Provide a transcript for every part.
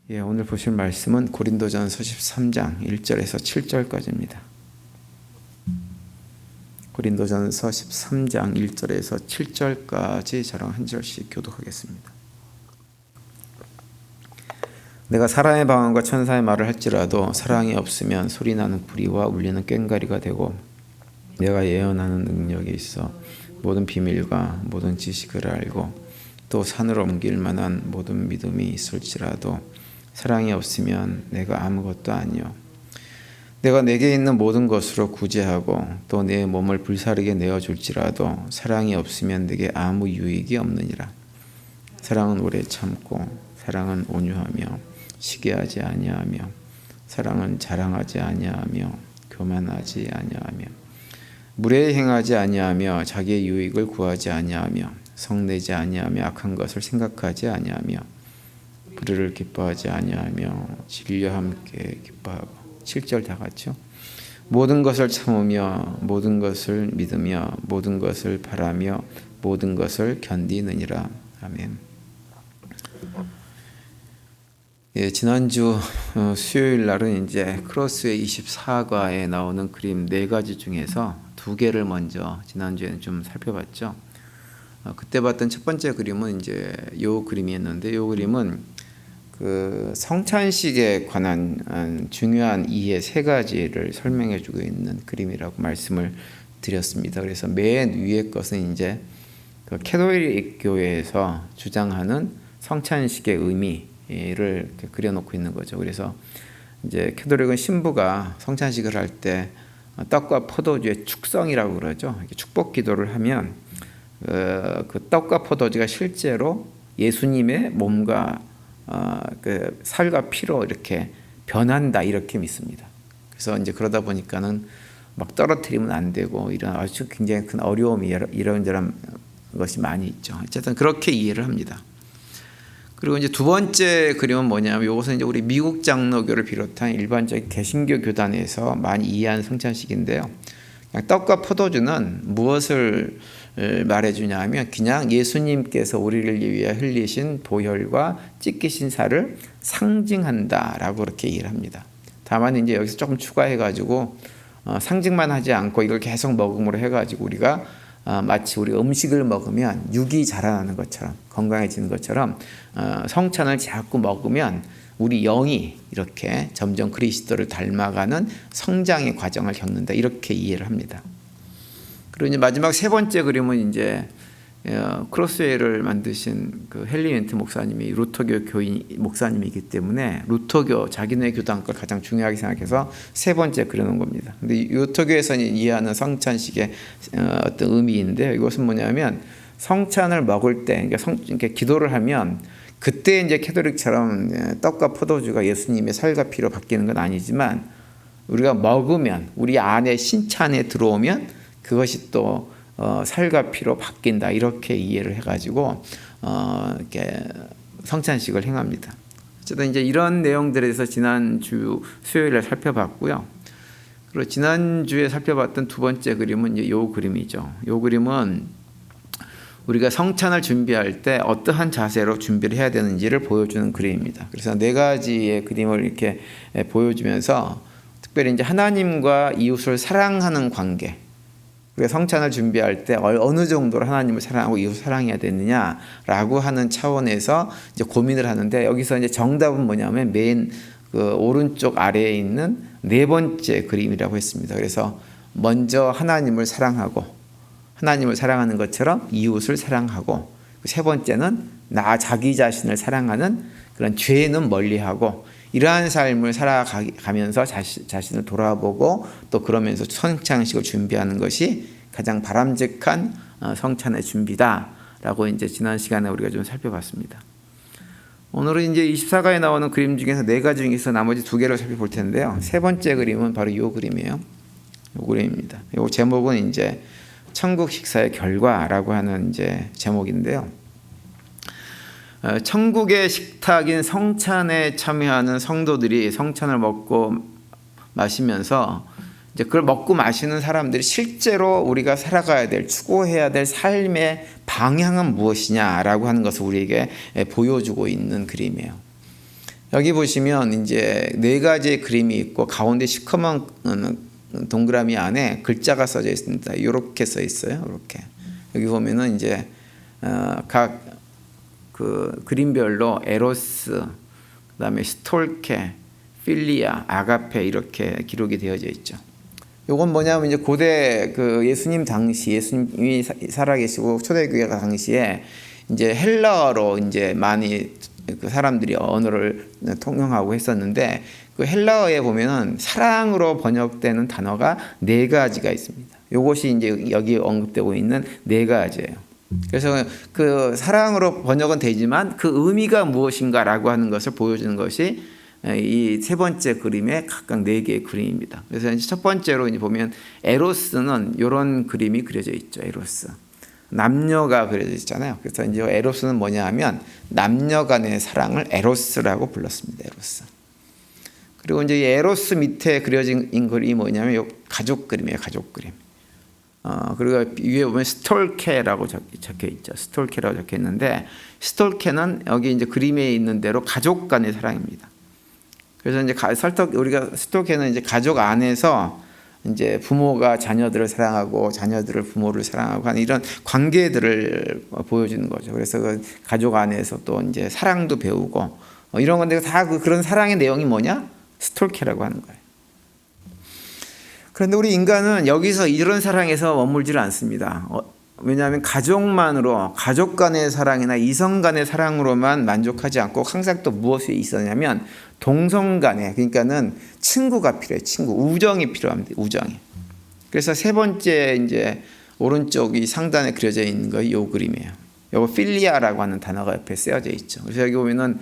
오늘 보실 말씀은 고린도전서 13장 1절에서 7절까지입니다. 고린도전서 13장 1절에서 7절까지 저랑 한 절씩 교독하겠습니다. 내가 사람의 방언과 천사의 말을 할지라도 사랑이 없으면 소리나는 부리와 울리는 꽹과리가 되고, 내가 예언하는 능력이 있어 모든 비밀과 모든 지식을 알고 또 산을 옮길 만한 모든 믿음이 있을지라도 사랑이 없으면 내가 아무것도 아니요. 내가 내게 있는 모든 것으로 구제하고 또 내 몸을 불사르게 내어줄지라도 사랑이 없으면 내게 아무 유익이 없느니라. 사랑은 오래 참고, 사랑은 온유하며 시기하지 아니하며, 사랑은 자랑하지 아니하며 교만하지 아니하며, 무례히 행하지 아니하며 자기의 유익을 구하지 아니하며, 성내지 아니하며 악한 것을 생각하지 아니하며, 불의를 기뻐하지 아니하며 진리와 함께 기뻐하고. 7절 다 같죠? 모든 것을 참으며 모든 것을 믿으며 모든 것을 바라며 모든 것을 견디느니라. 아멘. 지난주 수요일 날은 이제 크로스의 24과에 나오는 그림 4가지 중에서 2개를 먼저 지난주에는 좀 살펴봤죠. 그때 봤던 첫 번째 그림은 이제 요 그림이었는데, 요 그림은 그 성찬식에 관한 중요한 이해 3가지를 설명해 주고 있는 그림이라고 말씀을 드렸습니다. 그래서 맨 위에 것은 이제 그 캐톨릭 교회에서 주장하는 성찬식의 의미를 이렇게 그려놓고 있는 거죠. 그래서 이제 캐톨릭은 신부가 성찬식을 할 때 떡과 포도주의 축성이라고 그러죠. 축복 기도를 하면 그 떡과 포도주가 실제로 예수님의 몸과 그 살과 피로 이렇게 변한다, 이렇게 믿습니다. 그래서 이제 그러다 보니까는 막 떨어뜨리면 안 되고 이런 아주 굉장히 큰 어려움이 이런저런 것이 많이 있죠. 어쨌든 그렇게 이해를 합니다. 그리고 이제 두 번째 그림은 뭐냐면, 이것은 이제 우리 미국 장로교를 비롯한 일반적인 개신교 교단에서 많이 이해하는 성찬식인데요. 그냥 떡과 포도주는 무엇을 말해주냐 하면, 그냥 예수님께서 우리를 위해 흘리신 보혈과 찢기신 살을 상징한다라고 그렇게 이해를 합니다. 다만 이제 여기서 조금 추가해가지고 상징만 하지 않고 이걸 계속 먹음으로 해가지고 우리가 마치 우리 음식을 먹으면 육이 자라나는 것처럼, 건강해지는 것처럼 성찬을 자꾸 먹으면 우리 영이 이렇게 점점 그리스도를 닮아가는 성장의 과정을 겪는다, 이렇게 이해를 합니다. 그리고 이제 마지막 3번째 그림은 이제 크로스웨이를 만드신 그 헨리 웬트 목사님이 루터교 교인 목사님이기 때문에 루터교 자기네 교단 걸 가장 중요하게 생각해서 3번째 그려놓은 겁니다. 근데 루터교에서 이해하는 성찬식의 어떤 의미인데, 이것은 뭐냐면 성찬을 먹을 때, 그러니까 이렇게 기도를 하면 그때 이제 캐톨릭처럼 떡과 포도주가 예수님의 살과 피로 바뀌는 건 아니지만, 우리가 먹으면 우리 안에 신체 안에 들어오면 그것이 또 살과 피로 바뀐다, 이렇게 이해를 해가지고 이렇게 성찬식을 행합니다. 어쨌든 이제 이런 내용들에 대해서 지난주 수요일에 살펴봤고요. 그리고 지난주에 살펴봤던 두 번째 그림은 이제 요 그림이죠. 요 그림은 우리가 성찬을 준비할 때 어떠한 자세로 준비를 해야 되는지를 보여주는 그림입니다. 그래서 4가지의 그림을 이렇게 보여주면서 특별히 이제 하나님과 이웃을 사랑하는 관계, 우리가 성찬을 준비할 때 어느 정도로 하나님을 사랑하고 이웃을 사랑해야 되느냐라고 하는 차원에서 이제 고민을 하는데, 여기서 이제 정답은 뭐냐면 맨 그 오른쪽 아래에 있는 4번째 그림이라고 했습니다. 그래서 먼저 하나님을 사랑하고, 하나님을 사랑하는 것처럼 이웃을 사랑하고, 3번째는 자기 자신을 사랑하는 그런 죄는 멀리하고, 이러한 삶을 살아가면서 자신을 돌아보고 또 그러면서 성찬식을 준비하는 것이 가장 바람직한 성찬의 준비다라고 이제 지난 시간에 우리가 좀 살펴봤습니다. 오늘은 이제 24가에 나오는 그림 중에서 4가지 중에서 나머지 2개를 살펴볼 텐데요. 3번째 그림은 바로 이 그림이에요. 이 그림입니다. 이 제목은 이제 천국 식사의 결과라고 하는 이제 제목인데요. 천국의 식탁인 성찬에 참여하는 성도들이 성찬을 먹고 마시면서 이제 그걸 먹고 마시는 사람들이 실제로 우리가 살아가야 될, 추구해야 될 삶의 방향은 무엇이냐라고 하는 것을 우리에게 보여주고 있는 그림이에요. 여기 보시면 이제 네 가지의 그림이 있고 가운데 시커먼 동그라미 안에 글자가 써져 있습니다. 이렇게 써 있어요. 이렇게 여기 보면은 이제 각 그 그림별로 에로스, 그다음에 스톨케, 필리아, 아가페 이렇게 기록이 되어져 있죠. 요건 뭐냐면 이제 고대 그 예수님 당시 예수님이 살아계시고 초대교회가 당시에 이제 헬라어로 이제 많이 그 사람들이 언어를 통용하고 했었는데 그 헬라어에 보면은 사랑으로 번역되는 단어가 네 가지가 있습니다. 요것이 이제 여기 언급되고 있는 네 가지예요. 그래서 그 사랑으로 번역은 되지만 그 의미가 무엇인가라고 하는 것을 보여주는 것이 이 세 번째 그림의 각각 네 개의 그림입니다. 그래서 이제 첫 번째로 이제 보면 에로스는 이런 그림이 그려져 있죠. 에로스. 남녀가 그려져 있잖아요. 그래서 이제 에로스는 뭐냐 하면 남녀 간의 사랑을 에로스라고 불렀습니다. 에로스. 그리고 이제 이 에로스 밑에 그려진 그림이 뭐냐면 이 가족 그림이에요. 가족 그림. 그리고 위에 보면 스톨케라고 적혀 있죠. 스톨케라고 적혀 있는데 스톨케는 여기 이제 그림에 있는 대로 가족 간의 사랑입니다. 그래서 이제 우리가 스톨케는 이제 가족 안에서 이제 부모가 자녀들을 사랑하고 자녀들을 부모를 사랑하고 하는 이런 관계들을 보여주는 거죠. 그래서 그 가족 안에서 또 이제 사랑도 배우고 이런 건데 다 그런 사랑의 내용이 뭐냐? 스톨케라고 하는 거예요. 그런데 우리 인간은 여기서 이런 사랑에서 머물지를 않습니다. 왜냐하면 가족만으로 가족 간의 사랑이나 이성 간의 사랑으로만 만족하지 않고 항상 또 무엇이 있었냐면 동성 간에 그러니까는 친구가 필요해요. 친구, 우정이 필요합니다. 우정이. 그래서 세 번째 이제 오른쪽 이 상단에 그려져 있는 거 이 그림이에요. 요거 필리아라고 하는 단어가 옆에 쓰여져 있죠. 그래서 여기 보면은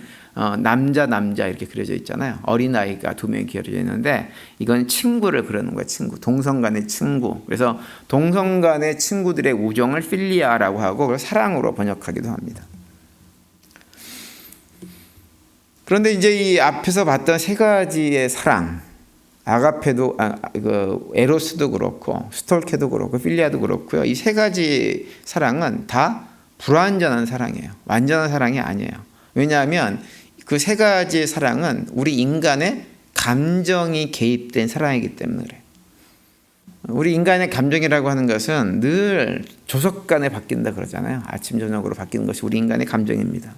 남자 이렇게 그려져 있잖아요. 어린아이가 두 명이 그려져 있는데 이건 친구를 그리는 거예요. 친구. 동성 간의 친구. 그래서 동성 간의 친구들의 우정을 필리아라고 하고 그걸 사랑으로 번역하기도 합니다. 그런데 이제 이 앞에서 봤던 세 가지의 사랑, 아가페도 에로스도 그렇고 스톨케도 그렇고 필리아도 그렇고요. 이 세 가지 사랑은 다 불완전한 사랑이에요. 완전한 사랑이 아니에요. 왜냐하면 그 세 가지의 사랑은 우리 인간의 감정이 개입된 사랑이기 때문에 그래요. 우리 인간의 감정이라고 하는 것은 늘 조석간에 바뀐다 그러잖아요. 아침 저녁으로 바뀌는 것이 우리 인간의 감정입니다.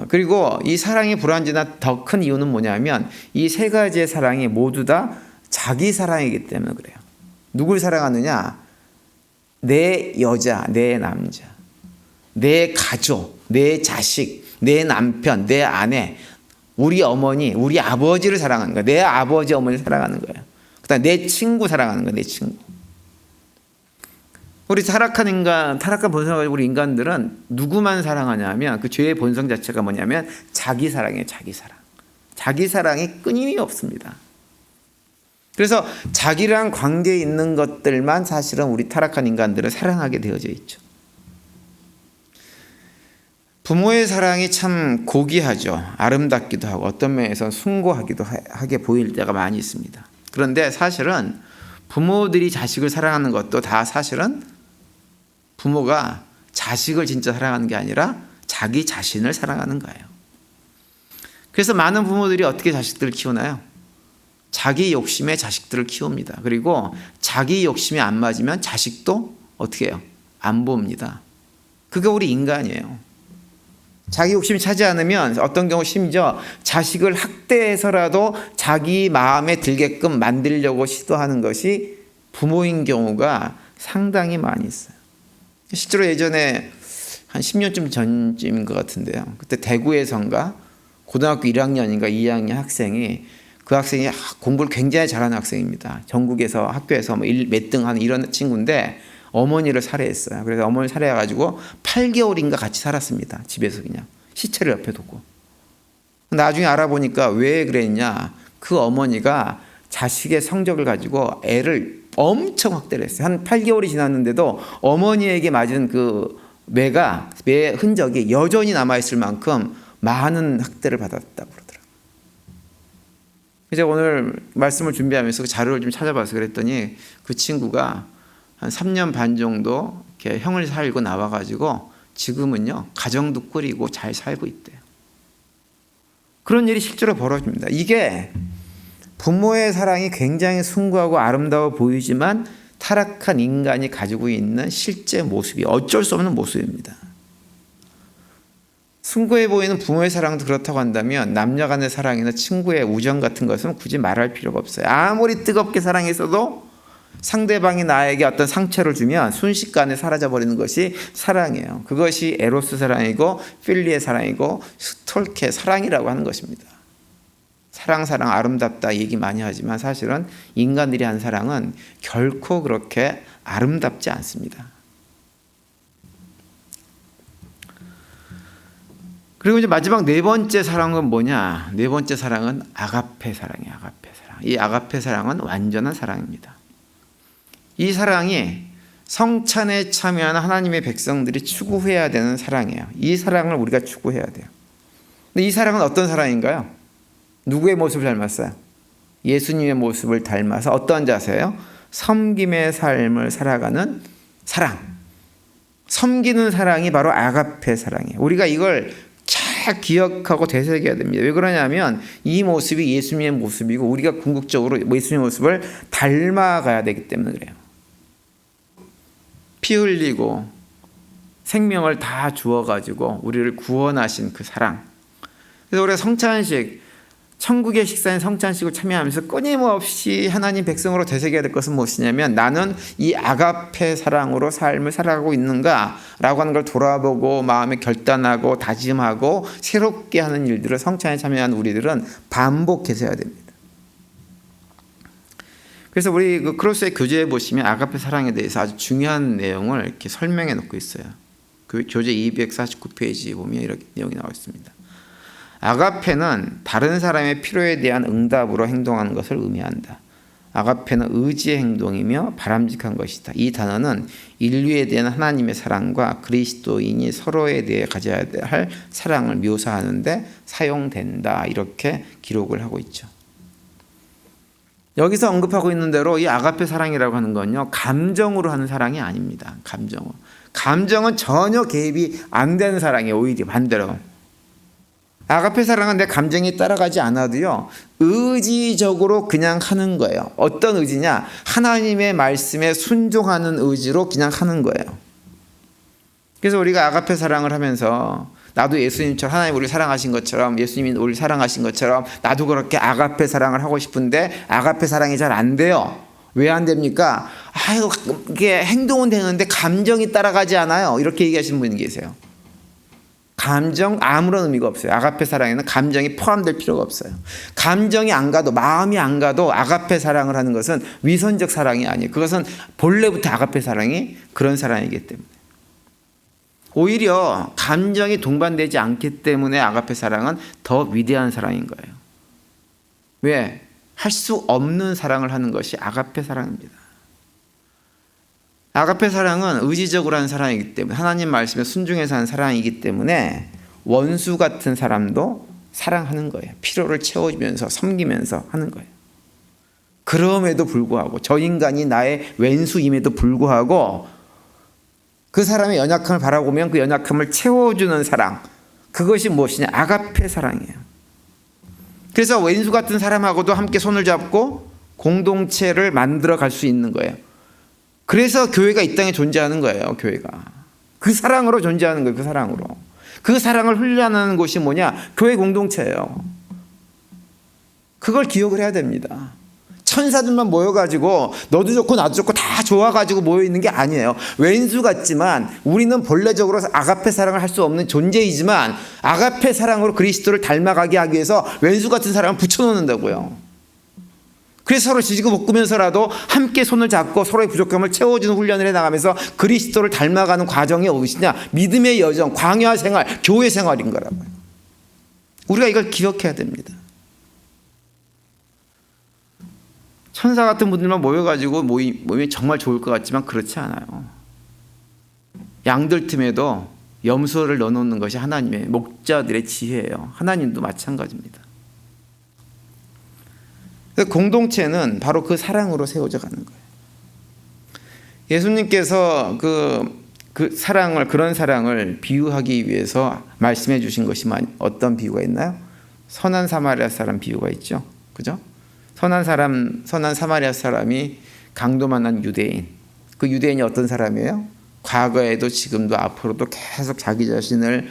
그리고 이 사랑이 불완전한 더 큰 이유는 뭐냐면 이 세 가지의 사랑이 모두 다 자기 사랑이기 때문에 그래요. 누굴 사랑하느냐? 내 여자, 내 남자, 내 가족, 내 자식, 내 남편, 내 아내, 우리 어머니, 우리 아버지를 사랑하는 거야. 내 아버지, 어머니를 사랑하는 거야. 그다음 내 친구 사랑하는 거야. 내 친구. 우리 타락한 본성을 가지고 우리 인간들은 누구만 사랑하냐면 그 죄의 본성 자체가 뭐냐면 자기 사랑이에요. 자기 사랑. 자기 사랑이 끊임이 없습니다. 그래서 자기랑 관계에 있는 것들만 사실은 우리 타락한 인간들은 사랑하게 되어져 있죠. 부모의 사랑이 참 고귀하죠. 아름답기도 하고 어떤 면에서는 숭고하기도 하게 보일 때가 많이 있습니다. 그런데 사실은 부모들이 자식을 사랑하는 것도 다 사실은 부모가 자식을 진짜 사랑하는 게 아니라 자기 자신을 사랑하는 거예요. 그래서 많은 부모들이 어떻게 자식들을 키우나요? 자기 욕심에 자식들을 키웁니다. 그리고 자기 욕심이 안 맞으면 자식도 어떻게 해요? 안 봅니다. 그게 우리 인간이에요. 자기 욕심이 차지 않으면 어떤 경우 심지어 자식을 학대해서라도 자기 마음에 들게끔 만들려고 시도하는 것이 부모인 경우가 상당히 많이 있어요. 실제로 예전에 한 10년쯤 전쯤인 것 같은데요. 그때 대구에선가 고등학교 1학년인가 2학년 학생이 그 학생이 공부를 굉장히 잘하는 학생입니다. 전국에서 학교에서 몇 등 하는 이런 친구인데 어머니를 살해했어요. 그래서 어머니를 살해해가지고 8개월인가 같이 살았습니다. 집에서 그냥 시체를 옆에 두고. 나중에 알아보니까 왜 그랬냐. 그 어머니가 자식의 성적을 가지고 애를 엄청 학대를 했어요. 한 8개월이 지났는데도 어머니에게 맞은 그 매 흔적이 여전히 남아있을 만큼 많은 학대를 받았다고 그러더라고요. 이제 오늘 말씀을 준비하면서 그 자료를 좀 찾아봐서 그랬더니 그 친구가 한 3년 반 정도 이렇게 형을 살고 나와가지고 지금은요 가정도 꾸리고 잘 살고 있대요. 그런 일이 실제로 벌어집니다. 이게 부모의 사랑이 굉장히 숭고하고 아름다워 보이지만 타락한 인간이 가지고 있는 실제 모습이 어쩔 수 없는 모습입니다. 숭고해 보이는 부모의 사랑도 그렇다고 한다면 남녀 간의 사랑이나 친구의 우정 같은 것은 굳이 말할 필요가 없어요. 아무리 뜨겁게 사랑했어도 상대방이 나에게 어떤 상처를 주면 순식간에 사라져버리는 것이 사랑이에요. 그것이 에로스 사랑이고 필리의 사랑이고 스톨케 사랑이라고 하는 것입니다. 사랑 아름답다 얘기 많이 하지만 사실은 인간들이 한 사랑은 결코 그렇게 아름답지 않습니다. 그리고 이제 마지막 네 번째 사랑은 뭐냐? 네 번째 사랑은 아가페 사랑이에요. 아가페 사랑. 이 아가페 사랑은 완전한 사랑입니다. 이 사랑이 성찬에 참여하는 하나님의 백성들이 추구해야 되는 사랑이에요. 이 사랑을 우리가 추구해야 돼요. 근데 이 사랑은 어떤 사랑인가요? 누구의 모습을 닮았어요? 예수님의 모습을 닮아서 어떤 자세예요? 섬김의 삶을 살아가는 사랑. 섬기는 사랑이 바로 아가페 사랑이에요. 우리가 이걸 잘 기억하고 되새겨야 됩니다. 왜 그러냐면 이 모습이 예수님의 모습이고 우리가 궁극적으로 예수님의 모습을 닮아가야 되기 때문에 그래요. 피 흘리고 생명을 다 주어가지고 우리를 구원하신 그 사랑. 그래서 우리가 성찬식, 천국의 식사인 성찬식을 참여하면서 끊임없이 하나님 백성으로 되새겨야 될 것은 무엇이냐면 나는 이 아가페 사랑으로 삶을 살아가고 있는가 라고 하는 걸 돌아보고 마음에 결단하고 다짐하고 새롭게 하는 일들을 성찬에 참여한 우리들은 반복해서 해야 됩니다. 그래서 우리 그 크로스의 교재에 보시면 아가페 사랑에 대해서 아주 중요한 내용을 이렇게 설명해 놓고 있어요. 그 교재 249페이지에 보면 이렇게 내용이 나와 있습니다. 아가페는 다른 사람의 필요에 대한 응답으로 행동하는 것을 의미한다. 아가페는 의지의 행동이며 바람직한 것이다. 이 단어는 인류에 대한 하나님의 사랑과 그리스도인이 서로에 대해 가져야 할 사랑을 묘사하는데 사용된다. 이렇게 기록을 하고 있죠. 여기서 언급하고 있는 대로 이 아가페 사랑이라고 하는 건요, 감정으로 하는 사랑이 아닙니다. 감정은 전혀 개입이 안 되는 사랑이에요. 오히려 반대로. 아가페 사랑은 내 감정이 따라가지 않아도요, 의지적으로 그냥 하는 거예요. 어떤 의지냐? 하나님의 말씀에 순종하는 의지로 그냥 하는 거예요. 그래서 우리가 아가페 사랑을 하면서 나도 예수님처럼 하나님 우리를 사랑하신 것처럼 예수님이 우리를 사랑하신 것처럼 나도 그렇게 아가페 사랑을 하고 싶은데 아가페 사랑이 잘 안 돼요. 왜 안 됩니까? 아유, 이게 행동은 되는데 감정이 따라가지 않아요. 이렇게 얘기하시는 분이 계세요. 감정 아무런 의미가 없어요. 아가페 사랑에는 감정이 포함될 필요가 없어요. 감정이 안 가도 마음이 안 가도 아가페 사랑을 하는 것은 위선적 사랑이 아니에요. 그것은 본래부터 아가페 사랑이 그런 사랑이기 때문에. 오히려 감정이 동반되지 않기 때문에 아가페 사랑은 더 위대한 사랑인 거예요. 왜? 할 수 없는 사랑을 하는 것이 아가페 사랑입니다. 아가페 사랑은 의지적으로 하는 사랑이기 때문에 하나님 말씀에 순종해서 하는 사랑이기 때문에 원수 같은 사람도 사랑하는 거예요. 필요를 채워주면서 섬기면서 하는 거예요. 그럼에도 불구하고 저 인간이 나의 왼수임에도 불구하고 그 사람의 연약함을 바라보면 그 연약함을 채워주는 사랑, 그것이 무엇이냐? 아가페 사랑이에요. 그래서 왼수 같은 사람하고도 함께 손을 잡고 공동체를 만들어 갈 수 있는 거예요. 그래서 교회가 이 땅에 존재하는 거예요. 교회가 그 사랑으로 존재하는 거예요. 그 사랑을 훈련하는 곳이 뭐냐? 교회 공동체예요. 그걸 기억을 해야 됩니다. 천사들만 모여가지고 너도 좋고 나도 좋고 다 좋아가지고 모여있는 게 아니에요. 왼수 같지만 우리는 본래적으로 아가페 사랑을 할 수 없는 존재이지만 아가페 사랑으로 그리스도를 닮아가게 하기 위해서 왼수 같은 사랑을 붙여놓는다고요. 그래서 서로 지지고 볶으면서라도 함께 손을 잡고 서로의 부족함을 채워주는 훈련을 해나가면서 그리스도를 닮아가는 과정이 무엇이냐? 믿음의 여정, 광야 생활, 교회 생활인 거라고요. 우리가 이걸 기억해야 됩니다. 천사 같은 분들만 모여가지고 모이면 정말 좋을 것 같지만 그렇지 않아요. 양들 틈에도 염소를 넣어놓는 것이 하나님의 목자들의 지혜예요. 하나님도 마찬가지입니다. 공동체는 바로 그 사랑으로 세워져 가는 거예요. 예수님께서 그 사랑을, 그런 사랑을 비유하기 위해서 말씀해 주신 것이 어떤 비유가 있나요? 선한 사마리아 사람 비유가 있죠. 그죠? 선한 사마리아 사람이 강도 만난 유대인. 그 유대인이 어떤 사람이에요? 과거에도 지금도 앞으로도 계속 자기 자신을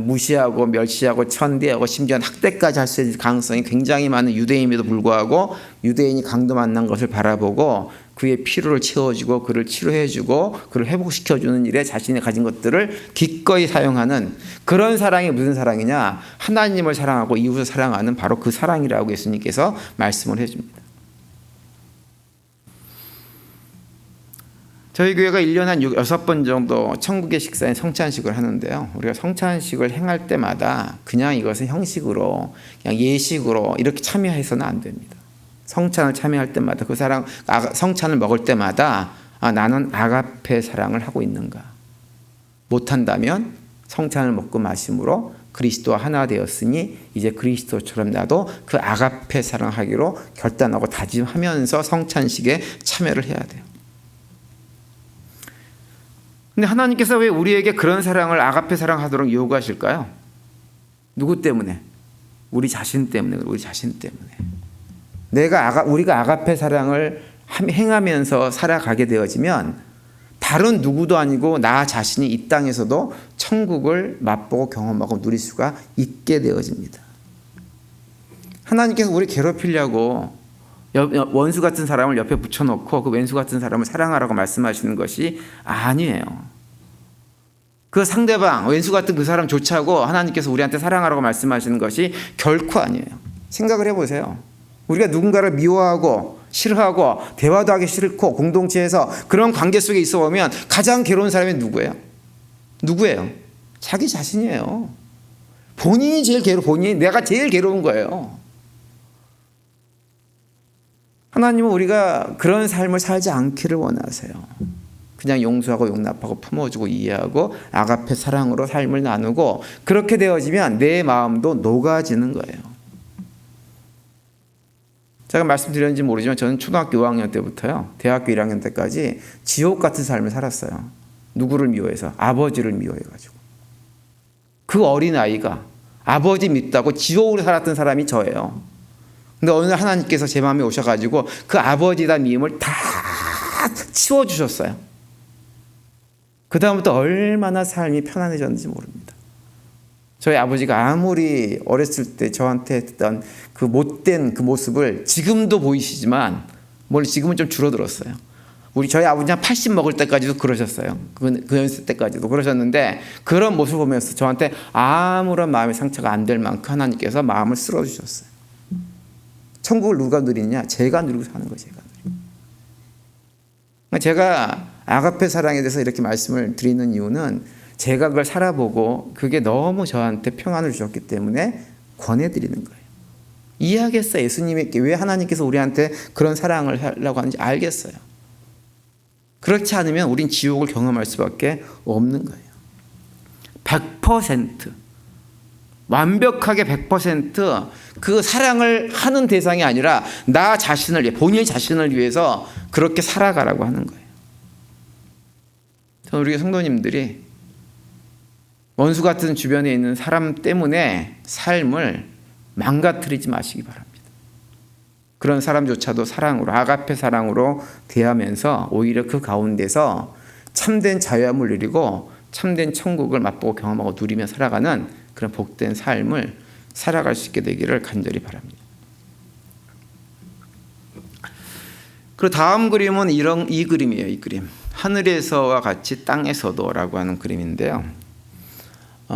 무시하고 멸시하고 천대하고 심지어 학대까지 할 수 있을 가능성이 굉장히 많은 유대인임에도 불구하고 유대인이 강도 만난 것을 바라보고 그의 필요를 채워주고 그를 치료해주고 그를 회복시켜주는 일에 자신이 가진 것들을 기꺼이 사용하는 그런 사랑이 무슨 사랑이냐? 하나님을 사랑하고 이웃을 사랑하는 바로 그 사랑이라고 예수님께서 말씀을 해줍니다. 저희 교회가 1년에 한 6번 정도 천국의 식사인 성찬식을 하는데요. 우리가 성찬식을 행할 때마다 그냥 이것은 형식으로 그냥 예식으로 이렇게 참여해서는 안 됩니다. 성찬을 참여할 때마다 그 사랑, 성찬을 먹을 때마다 나는 아가페 사랑을 하고 있는가. 못한다면 성찬을 먹고 마심으로 그리스도와 하나 되었으니 이제 그리스도처럼 나도 그 아가페 사랑하기로 결단하고 다짐하면서 성찬식에 참여를 해야 돼요. 근데 하나님께서 왜 우리에게 그런 사랑을 아가페 사랑하도록 요구하실까요? 누구 때문에? 우리 자신 때문에. 우리 자신 때문에. 우리가 아가페 사랑을 행하면서 살아가게 되어지면 다른 누구도 아니고 나 자신이 이 땅에서도 천국을 맛보고 경험하고 누릴 수가 있게 되어집니다. 하나님께서 우리 괴롭히려고 원수 같은 사람을 옆에 붙여놓고 그 왼수 같은 사람을 사랑하라고 말씀하시는 것이 아니에요. 그 상대방, 왼수 같은 그 사람 조차고 하나님께서 우리한테 사랑하라고 말씀하시는 것이 결코 아니에요. 생각을 해보세요. 우리가 누군가를 미워하고 싫어하고 대화도 하기 싫고 공동체에서 그런 관계 속에 있어 보면 가장 괴로운 사람이 누구예요? 자기 자신이에요. 내가 제일 괴로운 거예요. 하나님은 우리가 그런 삶을 살지 않기를 원하세요. 그냥 용서하고 용납하고 품어주고 이해하고 아가페 사랑으로 삶을 나누고 그렇게 되어지면 내 마음도 녹아지는 거예요. 제가 말씀드렸는지 모르지만 저는 초등학교 5학년 때부터요 대학교 1학년 때까지 지옥 같은 삶을 살았어요. 누구를 미워해서? 아버지를 미워해가지고. 그 어린아이가 아버지 믿다고 지옥으로 살았던 사람이 저예요. 근데 어느 날 하나님께서 제 마음에 오셔가지고 그 아버지다 미움을 다 치워주셨어요. 그 다음부터 얼마나 삶이 편안해졌는지 모릅니다. 저희 아버지가 아무리 어렸을 때 저한테 했던 그 못된 그 모습을 지금도 보이시지만 지금은 좀 줄어들었어요. 저희 아버지 한 80 먹을 때까지도 그러셨어요. 그 연세 때까지도 그러셨는데 그런 모습을 보면서 저한테 아무런 마음의 상처가 안 될 만큼 하나님께서 마음을 쓸어주셨어요. 천국을 누가 누리냐? 제가 누리고 사는 거예요. 제가 아가페 사랑에 대해서 이렇게 말씀을 드리는 이유는 제가 그걸 살아보고 그게 너무 저한테 평안을 주셨기 때문에 권해드리는 거예요. 이해하겠어요. 예수님께 왜 하나님께서 우리한테 그런 사랑을 하려고 하는지 알겠어요. 그렇지 않으면 우린 지옥을 경험할 수밖에 없는 거예요. 100% 완벽하게 100% 사랑을 하는 대상이 아니라 나 자신을 위해, 본인 자신을 위해서 그렇게 살아가라고 하는 거예요. 저는 우리 성도님들이 원수 같은 주변에 있는 사람 때문에 삶을 망가뜨리지 마시기 바랍니다. 그런 사람조차도 사랑으로, 아가페 사랑으로 대하면서 오히려 그 가운데서 참된 자유함을 누리고 참된 천국을 맛보고 경험하고 누리며 살아가는 그런 복된 삶을 살아갈 수 있게 되기를 간절히 바랍니다. 그리고 다음 그림은 이 그림이에요. 이 그림. 하늘에서와 같이 땅에서도라고 하는 그림인데요.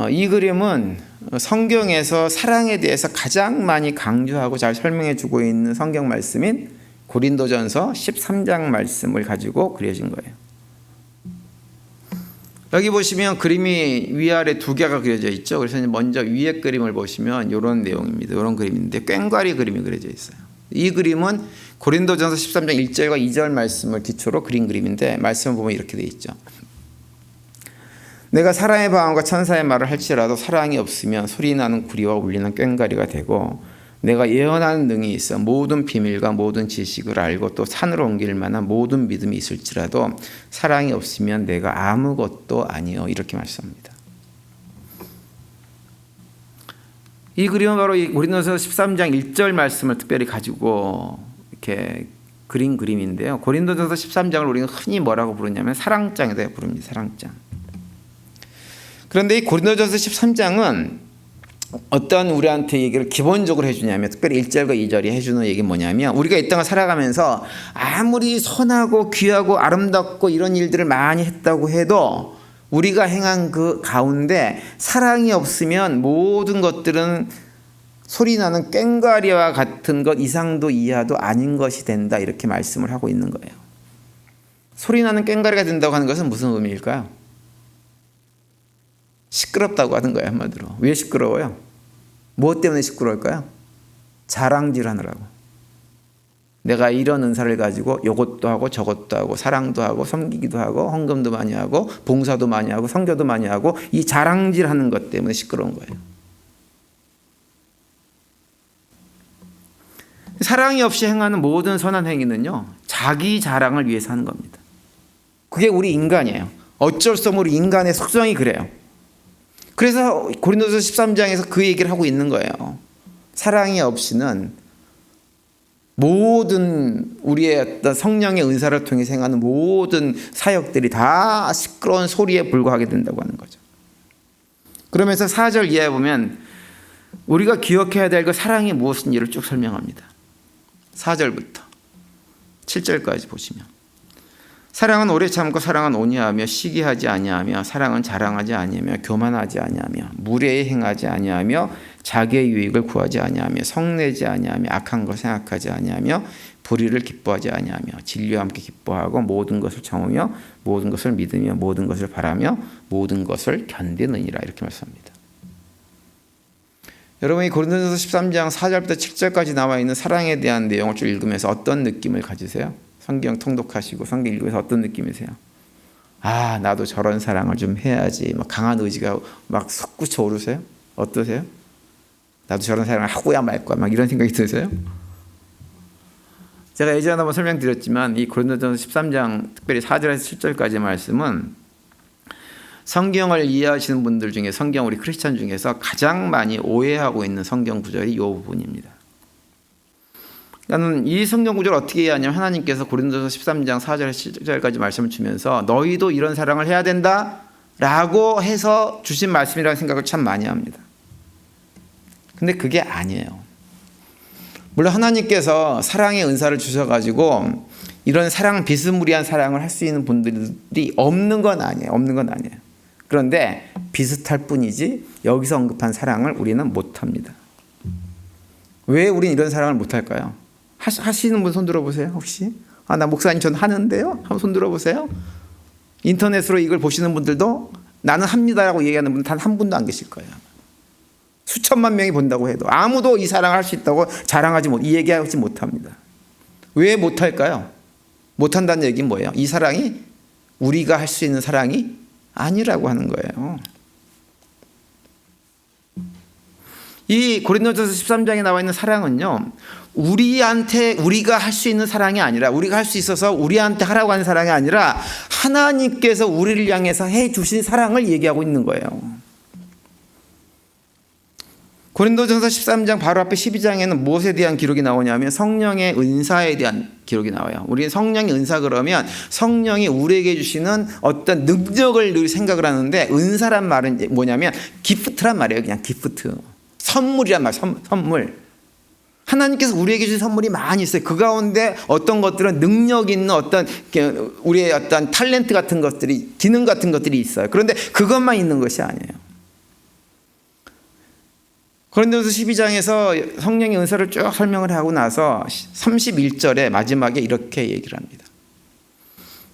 이 그림은 성경에서 사랑에 대해서 가장 많이 강조하고 잘 설명해 주고 있는 성경 말씀인 고린도전서 13장 말씀을 가지고 그려진 거예요. 여기 보시면 그림이 위아래 두 개가 그려져 있죠. 그래서 먼저 위에 그림을 보시면 이런 내용입니다. 이런 그림인데 꽹과리 그림이 그려져 있어요. 이 그림은 고린도전서 13장 1절과 2절 말씀을 기초로 그린 그림인데 말씀을 보면 이렇게 돼 있죠. 내가 사랑의 방언과 천사의 말을 할지라도 사랑이 없으면 소리나는 구리와 울리는 꽹과리가 되고 내가 예언하는 능이 있어 모든 비밀과 모든 지식을 알고 또 산으로 옮길 만한 모든 믿음이 있을지라도 사랑이 없으면 내가 아무것도 아니요. 이렇게 말씀합니다. 이 그림은 바로 이 고린도서 13장 1절 말씀을 특별히 가지고 이렇게 그린 그림인데요. 고린도전서 13장을 우리는 흔히 뭐라고 부르냐면 사랑장이다 부릅니다. 사랑장. 그런데 이 고린도전서 13장은 어떤 우리한테 얘기를 기본적으로 해주냐면, 특별히 1절과 2절이 해주는 얘기는 뭐냐면, 우리가 이 땅을 살아가면서 아무리 선하고 귀하고 아름답고 이런 일들을 많이 했다고 해도 우리가 행한 그 가운데 사랑이 없으면 모든 것들은 소리나는 꽹과리와 같은 것 이상도 이하도 아닌 것이 된다, 이렇게 말씀을 하고 있는 거예요. 소리나는 꽹과리가 된다고 하는 것은 무슨 의미일까요? 시끄럽다고 하는 거예요, 한마디로. 왜 시끄러워요? 무엇 때문에 시끄러울까요? 자랑질 하느라고. 내가 이런 은사를 가지고 이것도 하고 저것도 하고 사랑도 하고 섬기기도 하고 헌금도 많이 하고 봉사도 많이 하고 선교도 많이 하고, 이 자랑질 하는 것 때문에 시끄러운 거예요. 사랑이 없이 행하는 모든 선한 행위는요, 자기 자랑을 위해서 하는 겁니다. 그게 우리 인간이에요. 어쩔 수 없는 우리 인간의 속성이 그래요. 그래서 고린도서 13장에서 그 얘기를 하고 있는 거예요. 사랑이 없이는 모든 우리의 어떤 성령의 은사를 통해서 행하는 모든 사역들이 다 시끄러운 소리에 불과하게 된다고 하는 거죠. 그러면서 4절 이하에 보면 우리가 기억해야 될 그 사랑이 무엇인지를 쭉 설명합니다. 4절부터 7절까지 보시면, 사랑은 오래 참고 사랑은 온유하며 시기하지 아니하며 사랑은 자랑하지 아니하며 교만하지 아니하며 무례히 행하지 아니하며 자기의 유익을 구하지 아니하며 성내지 아니하며 악한 것 생각하지 아니하며 불의를 기뻐하지 아니하며 진리와 함께 기뻐하고 모든 것을 참으며 모든 것을 믿으며 모든 것을 바라며 모든 것을 견디느니라, 이렇게 말씀합니다. 여러분, 이 고린도전서 13장 4절부터 7절까지 나와 있는 사랑에 대한 내용을 쭉 읽으면서 어떤 느낌을 가지세요? 성경 통독하시고 성경 읽으면서 어떤 느낌이세요? 아, 나도 저런 사랑을 좀 해야지, 막 강한 의지가 막 솟구쳐 오르세요? 어떠세요? 나도 저런 사랑을 하고야 말 거야, 막 이런 생각이 드세요? 제가 예전에 한번 설명드렸지만 이 고린도전서 13장 특별히 4절에서 7절까지 말씀은 성경을 이해하시는 분들 중에, 성경 우리 크리스찬 중에서 가장 많이 오해하고 있는 성경 구절이 이 부분입니다. 나는 이 성경 구절을 어떻게 이해하냐면, 하나님께서 고린도서 13장 4절에서 7절까지 말씀을 주면서 너희도 이런 사랑을 해야 된다 라고 해서 주신 말씀이라는 생각을 참 많이 합니다. 근데 그게 아니에요. 물론 하나님께서 사랑의 은사를 주셔가지고 이런 사랑, 비스무리한 사랑을 할 수 있는 분들이 없는 건 아니에요. 없는 건 아니에요. 그런데 비슷할 뿐이지 여기서 언급한 사랑을 우리는 못합니다. 왜 우리는 이런 사랑을 못할까요? 하시는 분 손 들어보세요. 혹시? 아, 나 목사님 전 하는데요? 한번 손 들어보세요. 인터넷으로 이걸 보시는 분들도 나는 합니다라고 얘기하는 분 단 한 분도 안 계실 거예요. 수천만 명이 본다고 해도 아무도 이 사랑을 할 수 있다고 이 얘기하지 못합니다. 왜 못할까요? 못한다는 얘기는 뭐예요? 이 사랑이 우리가 할 수 있는 사랑이 아니라고 하는 거예요. 이 고린도전서 13장에 나와 있는 사랑은요, 우리가 할 수 있는 사랑이 아니라, 우리가 할 수 있어서 우리한테 하라고 하는 사랑이 아니라 하나님께서 우리를 향해서 해 주신 사랑을 얘기하고 있는 거예요. 고린도전서 13장 바로 앞에 12장에는 무엇에 대한 기록이 나오냐면 성령의 은사에 대한 기록이 나와요. 우리는 성령의 은사 그러면 성령이 우리에게 주시는 어떤 능력을 늘 생각을 하는데, 은사란 말은 뭐냐면 기프트란 말이에요. 그냥 기프트, 선물이란 말, 선물. 하나님께서 우리에게 주신 선물이 많이 있어요. 그 가운데 어떤 것들은 능력 있는 어떤 우리의 어떤 탤런트 같은 것들이, 기능 같은 것들이 있어요. 그런데 그것만 있는 것이 아니에요. 고린도서 12장에서 성령의 은사를 쭉 설명을 하고 나서 31절에 마지막에 이렇게 얘기를 합니다.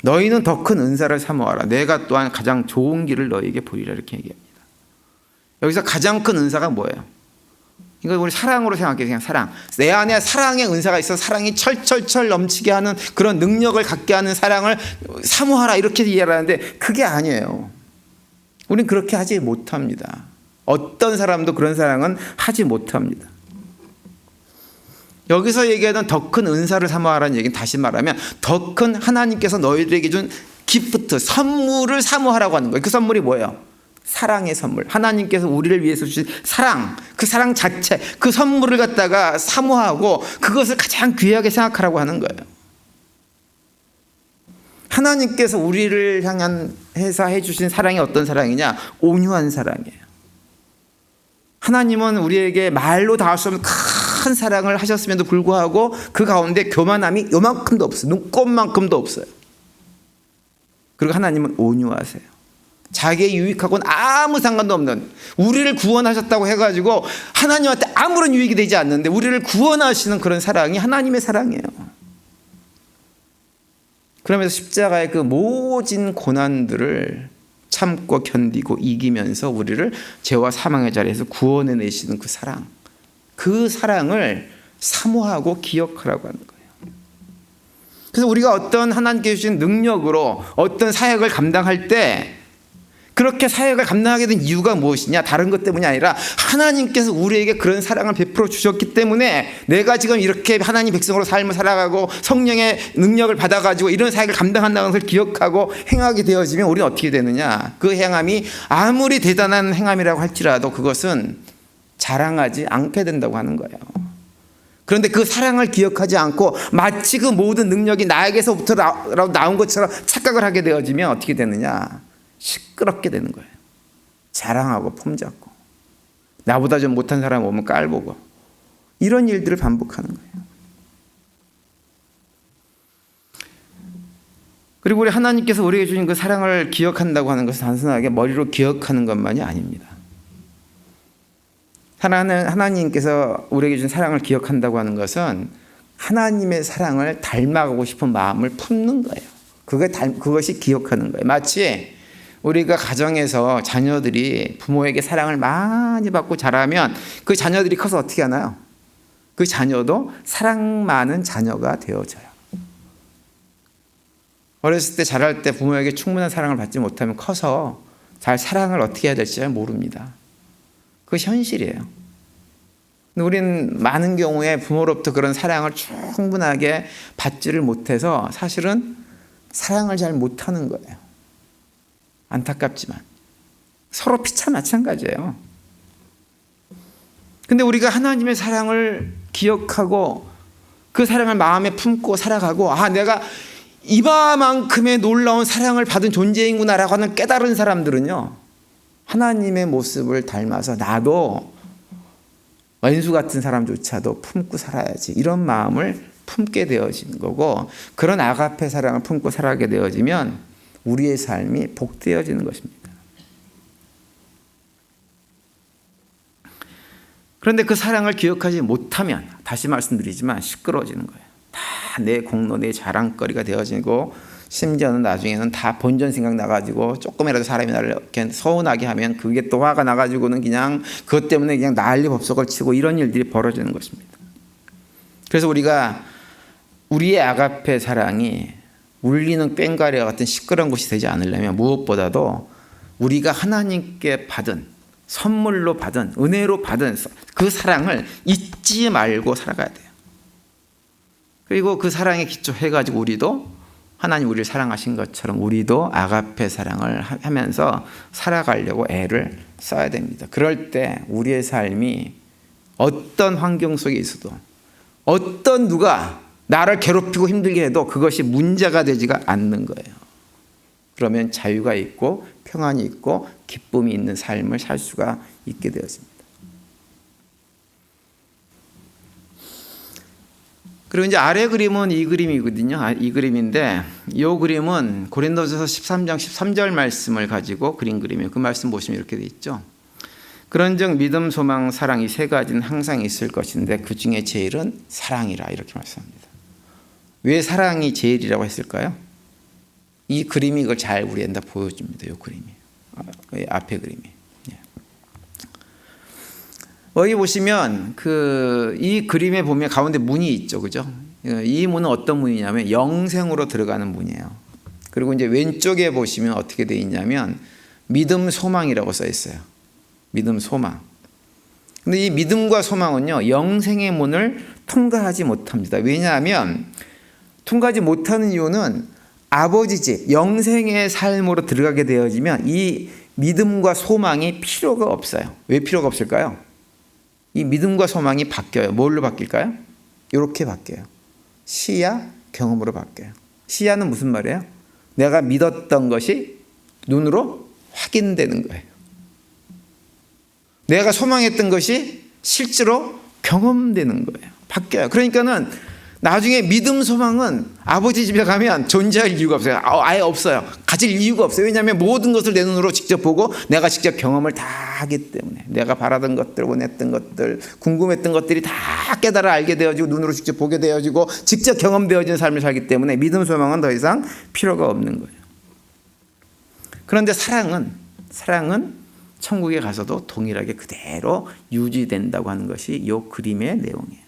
너희는 더 큰 은사를 사모하라. 내가 또한 가장 좋은 길을 너희에게 보이라, 이렇게 얘기합니다. 여기서 가장 큰 은사가 뭐예요? 이거 우리 사랑으로 생각해요. 그냥 사랑. 내 안에 사랑의 은사가 있어 사랑이 철철철 넘치게 하는 그런 능력을 갖게 하는 사랑을 사모하라, 이렇게 이해를 하는데 그게 아니에요. 우리는 그렇게 하지 못합니다. 어떤 사람도 그런 사랑은 하지 못합니다. 여기서 얘기하던 더 큰 은사를 사모하라는 얘기는, 다시 말하면 더 큰 하나님께서 너희들에게 준 기프트, 선물을 사모하라고 하는 거예요. 그 선물이 뭐예요? 사랑의 선물. 하나님께서 우리를 위해서 주신 사랑, 그 사랑 자체, 그 선물을 갖다가 사모하고 그것을 가장 귀하게 생각하라고 하는 거예요. 하나님께서 우리를 향한 해서 해주신 사랑이 어떤 사랑이냐? 온유한 사랑이에요. 하나님은 우리에게 말로 다 할 수 없는 큰 사랑을 하셨음에도 불구하고 그 가운데 교만함이 요만큼도 없어요. 눈꼽만큼도 없어요. 그리고 하나님은 온유하세요. 자기의 유익하고는 아무 상관도 없는, 우리를 구원하셨다고 해가지고 하나님한테 아무런 유익이 되지 않는데 우리를 구원하시는 그런 사랑이 하나님의 사랑이에요. 그러면서 십자가의 그 모진 고난들을 참고 견디고 이기면서 우리를 죄와 사망의 자리에서 구원해내시는 그 사랑, 그 사랑을 사모하고 기억하라고 하는 거예요. 그래서 우리가 어떤 하나님께 주신 능력으로 어떤 사역을 감당할 때 그렇게 사역을 감당하게 된 이유가 무엇이냐? 다른 것 때문이 아니라 하나님께서 우리에게 그런 사랑을 베풀어 주셨기 때문에 내가 지금 이렇게 하나님 백성으로 삶을 살아가고 성령의 능력을 받아가지고 이런 사역을 감당한다는 것을 기억하고 행하게 되어지면 우리는 어떻게 되느냐? 그 행함이 아무리 대단한 행함이라고 할지라도 그것은 자랑하지 않게 된다고 하는 거예요. 그런데 그 사랑을 기억하지 않고 마치 그 모든 능력이 나에게서부터 나온 것처럼 착각을 하게 되어지면 어떻게 되느냐? 시끄럽게 되는 거예요. 자랑하고 폼잡고 나보다 좀 못한 사람 오면 깔보고 이런 일들을 반복하는 거예요. 그리고 우리 하나님께서 우리에게 주신 그 사랑을 기억한다고 하는 것은 단순하게 머리로 기억하는 것만이 아닙니다. 하나님께서 우리에게 준 사랑을 기억한다고 하는 것은 하나님의 사랑을 닮아가고 싶은 마음을 품는 거예요. 그것이 기억하는 거예요. 마치 우리가 가정에서 자녀들이 부모에게 사랑을 많이 받고 자라면 그 자녀들이 커서 어떻게 하나요? 그 자녀도 사랑 많은 자녀가 되어져요. 어렸을 때 자랄 때 부모에게 충분한 사랑을 받지 못하면 커서 잘 사랑을 어떻게 해야 될지 잘 모릅니다. 그것이 현실이에요. 우리는 많은 경우에 부모로부터 그런 사랑을 충분하게 받지를 못해서 사실은 사랑을 잘 못하는 거예요. 안타깝지만 서로 피차 마찬가지예요. 근데 우리가 하나님의 사랑을 기억하고 그 사랑을 마음에 품고 살아가고 내가 이만큼의 놀라운 사랑을 받은 존재인구나라고 하는 깨달은 사람들은요, 하나님의 모습을 닮아서 나도 원수 같은 사람조차도 품고 살아야지 이런 마음을 품게 되어지는 거고, 그런 아가페 사랑을 품고 살아가게 되어지면 우리의 삶이 복되어지는 것입니다. 그런데 그 사랑을 기억하지 못하면 다시 말씀드리지만 시끄러워지는 거예요. 다 내 공로, 내 자랑거리가 되어지고 심지어는 나중에는 다 본전 생각 나가지고 조금이라도 사람이 나를 이렇게 서운하게 하면 그게 또 화가 나가지고는 그냥 그것 때문에 그냥 난리 법석을 치고 이런 일들이 벌어지는 것입니다. 그래서 우리가 우리의 아가페 사랑이 울리는 꽹과리와 같은 시끄러운 곳이 되지 않으려면 무엇보다도 우리가 하나님께 받은 선물로 받은 은혜로 받은 그 사랑을 잊지 말고 살아가야 돼요. 그리고 그 사랑에 기초해가지고 우리도 하나님 우리를 사랑하신 것처럼 우리도 아가페 사랑을 하면서 살아가려고 애를 써야 됩니다. 그럴 때 우리의 삶이 어떤 환경 속에 있어도 어떤 누가 나를 괴롭히고 힘들게 해도 그것이 문제가 되지가 않는 거예요. 그러면 자유가 있고 평안이 있고 기쁨이 있는 삶을 살 수가 있게 되었습니다. 그리고 이제 아래 그림은 이 그림이거든요. 이 그림인데 이 그림은 고린도전서 13장 13절 말씀을 가지고 그린 그림이에요. 그 말씀 보시면 이렇게 돼 있죠. 그런즉 믿음, 소망, 사랑 이 세 가지는 항상 있을 것인데 그 중에 제일은 사랑이라 이렇게 말씀합니다. 왜 사랑이 제일이라고 했을까요? 이 그림이 이걸 잘 우리한테 보여줍니다. 이 그림이 앞에 그림이. 여기 보시면 이 그림에 보면 가운데 문이 있죠, 그죠? 이 문은 어떤 문이냐면 영생으로 들어가는 문이에요. 그리고 이제 왼쪽에 보시면 어떻게 되어 있냐면 믿음, 소망이라고 써 있어요. 믿음, 소망. 근데 이 믿음과 소망은요, 영생의 문을 통과하지 못합니다. 왜냐하면 통과하지 못하는 이유는 아버지 집, 영생의 삶으로 들어가게 되어지면 이 믿음과 소망이 필요가 없어요. 왜 필요가 없을까요? 이 믿음과 소망이 바뀌어요. 뭘로 바뀔까요? 이렇게 바뀌어요. 시야, 경험으로 바뀌어요. 시야는 무슨 말이에요? 내가 믿었던 것이 눈으로 확인되는 거예요. 내가 소망했던 것이 실제로 경험되는 거예요. 바뀌어요. 그러니까는 나중에 믿음, 소망은 아버지 집에 가면 존재할 이유가 없어요. 아예 없어요. 가질 이유가 없어요. 왜냐하면 모든 것을 내 눈으로 직접 보고 내가 직접 경험을 다 하기 때문에, 내가 바라던 것들, 원했던 것들, 궁금했던 것들이 다 깨달아 알게 되어지고 눈으로 직접 보게 되어지고 직접 경험되어지는 삶을 살기 때문에 믿음, 소망은 더 이상 필요가 없는 거예요. 그런데 사랑은 천국에 가서도 동일하게 그대로 유지된다고 하는 것이 이 그림의 내용이에요.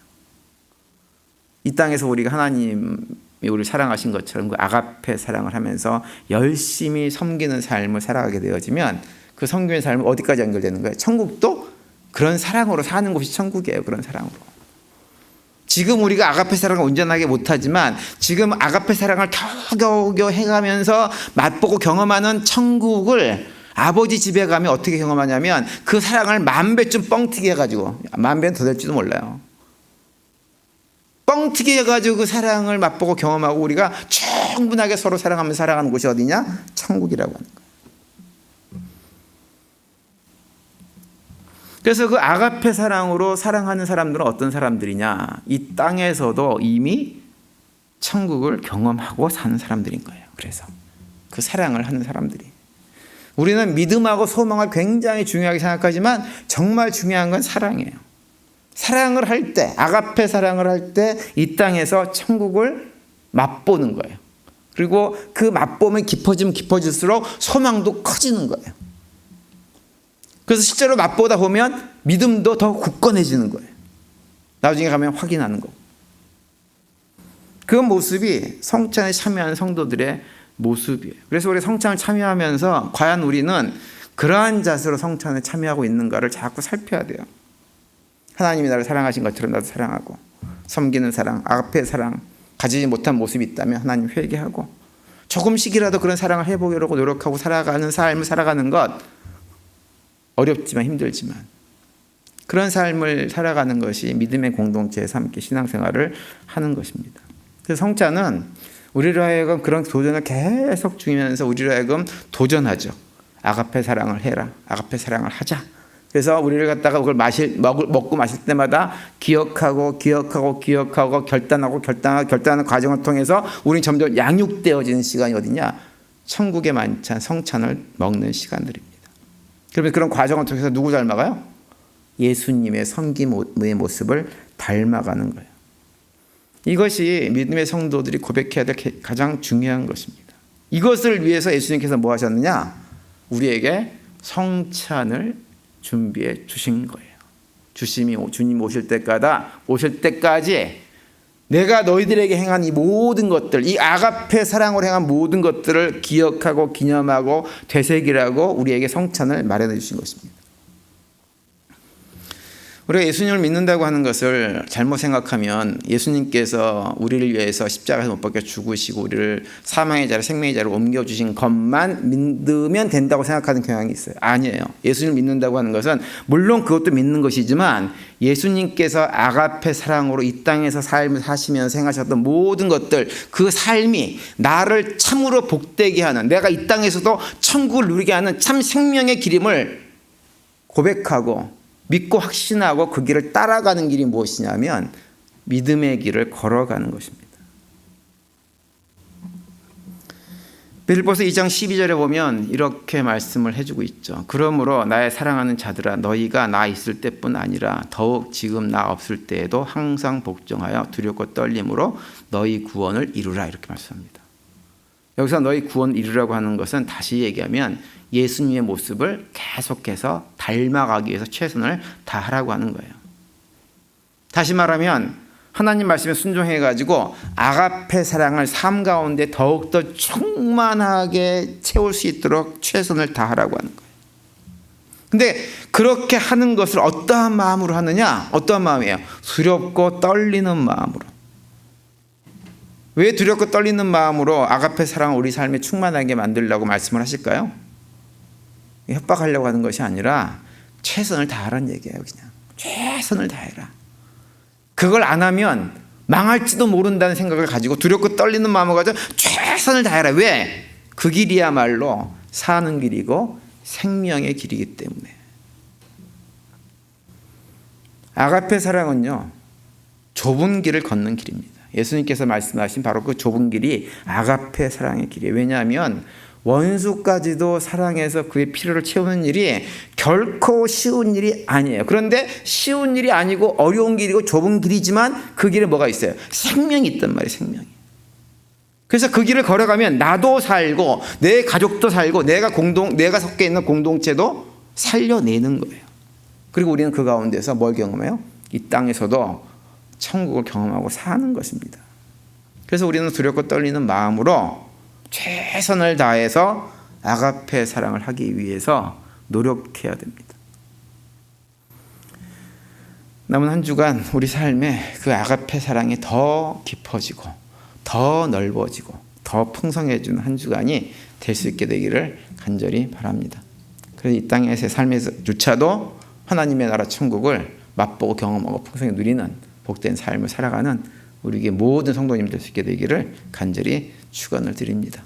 이 땅에서 우리가 하나님이 우리를 사랑하신 것처럼 그 아가페 사랑을 하면서 열심히 섬기는 삶을 살아가게 되어지면 그 섬기는 삶은 어디까지 연결되는 거예요? 천국도 그런 사랑으로 사는 곳이 천국이에요. 그런 사랑으로. 지금 우리가 아가페 사랑을 온전하게 못하지만 지금 아가페 사랑을 겨우겨우 해가면서 맛보고 경험하는 천국을 아버지 집에 가면 어떻게 경험하냐면 그 사랑을 10,000배쯤 뻥튀기 해가지고, 10,000배는 더 될지도 몰라요. 뻥튀기 해가지고 그 사랑을 맛보고 경험하고 우리가 충분하게 서로 사랑하면서 살아가는 곳이 어디냐? 천국이라고 하는 거예요. 그래서 그 아가페 사랑으로 사랑하는 사람들은 어떤 사람들이냐? 이 땅에서도 이미 천국을 경험하고 사는 사람들인 거예요. 그래서 그 사랑을 하는 사람들이. 우리는 믿음하고 소망을 굉장히 중요하게 생각하지만 정말 중요한 건 사랑이에요. 사랑을 할 때, 아가페 사랑을 할 때 이 땅에서 천국을 맛보는 거예요. 그리고 그 맛보면 깊어지면 깊어질수록 소망도 커지는 거예요. 그래서 실제로 맛보다 보면 믿음도 더 굳건해지는 거예요. 나중에 가면 확인하는 거고. 그 모습이 성찬에 참여하는 성도들의 모습이에요. 그래서 우리 성찬을 참여하면서 과연 우리는 그러한 자세로 성찬에 참여하고 있는가를 자꾸 살펴야 돼요. 하나님이 나를 사랑하신 것처럼 나도 사랑하고, 섬기는 사랑, 아가페 사랑 가지지 못한 모습이 있다면 하나님 회개하고 조금씩이라도 그런 사랑을 해보려고 노력하고 살아가는 삶을 살아가는 것, 어렵지만 힘들지만 그런 삶을 살아가는 것이 믿음의 공동체에서 함께 신앙생활을 하는 것입니다. 그래서 성찬은 우리로 하여금 그런 도전을 계속 주면서 우리로 하여금 도전하죠. 아가페 사랑을 해라. 아가페 사랑을 하자. 그래서 우리를 갖다가 그걸 먹고 마실 때마다 기억하고 결단하는 과정을 통해서 우리는 점점 양육되어지는 시간이 어디냐? 천국의 만찬, 성찬을 먹는 시간들입니다. 그러면 그런 과정을 통해서 누구 닮아가요? 예수님의 섬김의 모습을 닮아가는 거예요. 이것이 믿음의 성도들이 고백해야 될 가장 중요한 것입니다. 이것을 위해서 예수님께서 뭐 하셨느냐? 우리에게 성찬을 준비해 주신 거예요. 주님 오실 때까지 내가 너희들에게 행한 이 모든 것들, 이 아가페 사랑으로 행한 모든 것들을 기억하고 기념하고 되새기라고 우리에게 성찬을 마련해 주신 것입니다. 우리가 예수님을 믿는다고 하는 것을 잘못 생각하면 예수님께서 우리를 위해서 십자가에서 못 박혀 죽으시고 우리를 사망의 자리, 생명의 자리로 옮겨주신 것만 믿으면 된다고 생각하는 경향이 있어요. 아니에요. 예수님을 믿는다고 하는 것은 물론 그것도 믿는 것이지만 예수님께서 아가페 사랑으로 이 땅에서 삶을 사시면서 행하셨던 모든 것들, 그 삶이 나를 참으로 복되게 하는, 내가 이 땅에서도 천국을 누리게 하는 참 생명의 길임을 고백하고 믿고 확신하고 그 길을 따라가는 길이 무엇이냐면 믿음의 길을 걸어가는 것입니다. 빌립보서 2장 12절에 보면 이렇게 말씀을 해주고 있죠. 그러므로 나의 사랑하는 자들아, 너희가 나 있을 때뿐 아니라 더욱 지금 나 없을 때에도 항상 복종하여 두렵고 떨림으로 너희 구원을 이루라, 이렇게 말씀합니다. 여기서 너희 구원 이루라고 하는 것은 다시 얘기하면 예수님의 모습을 계속해서 닮아가기 위해서 최선을 다하라고 하는 거예요. 다시 말하면 하나님 말씀에 순종해가지고 아가페 사랑을 삶 가운데 더욱더 충만하게 채울 수 있도록 최선을 다하라고 하는 거예요. 근데 그렇게 하는 것을 어떠한 마음으로 하느냐? 어떠한 마음이에요? 두렵고 떨리는 마음으로. 왜 두렵고 떨리는 마음으로 아가페 사랑을 우리 삶에 충만하게 만들려고 말씀을 하실까요? 협박하려고 하는 것이 아니라 최선을 다하라는 얘기예요. 그냥 최선을 다해라. 그걸 안 하면 망할지도 모른다는 생각을 가지고 두렵고 떨리는 마음을 가지고 최선을 다해라. 왜? 그 길이야말로 사는 길이고 생명의 길이기 때문에. 아가페 사랑은요, 좁은 길을 걷는 길입니다. 예수님께서 말씀하신 바로 그 좁은 길이 아가페 사랑의 길이에요. 왜냐하면 원수까지도 사랑해서 그의 필요를 채우는 일이 결코 쉬운 일이 아니에요. 그런데 쉬운 일이 아니고 어려운 길이고 좁은 길이지만 그 길에 뭐가 있어요? 생명이 있단 말이에요. 생명이. 그래서 그 길을 걸어가면 나도 살고 내 가족도 살고 내가 섞여 있는 공동체도 살려내는 거예요. 그리고 우리는 그 가운데서 뭘 경험해요? 이 땅에서도 천국을 경험하고 사는 것입니다. 그래서 우리는 두렵고 떨리는 마음으로 최선을 다해서 아가페 사랑을 하기 위해서 노력해야 됩니다. 남은 한 주간 우리 삶에 그 아가페 사랑이 더 깊어지고 더 넓어지고 더 풍성해지는 한 주간이 될 수 있게 되기를 간절히 바랍니다. 그래서 이 땅에서의 삶에서조차도 하나님의 나라 천국을 맛보고 경험하고 풍성히 누리는 복된 삶을 살아가는 우리에게 모든 성도님이 될 수 있게 되기를 간절히 축원을 드립니다.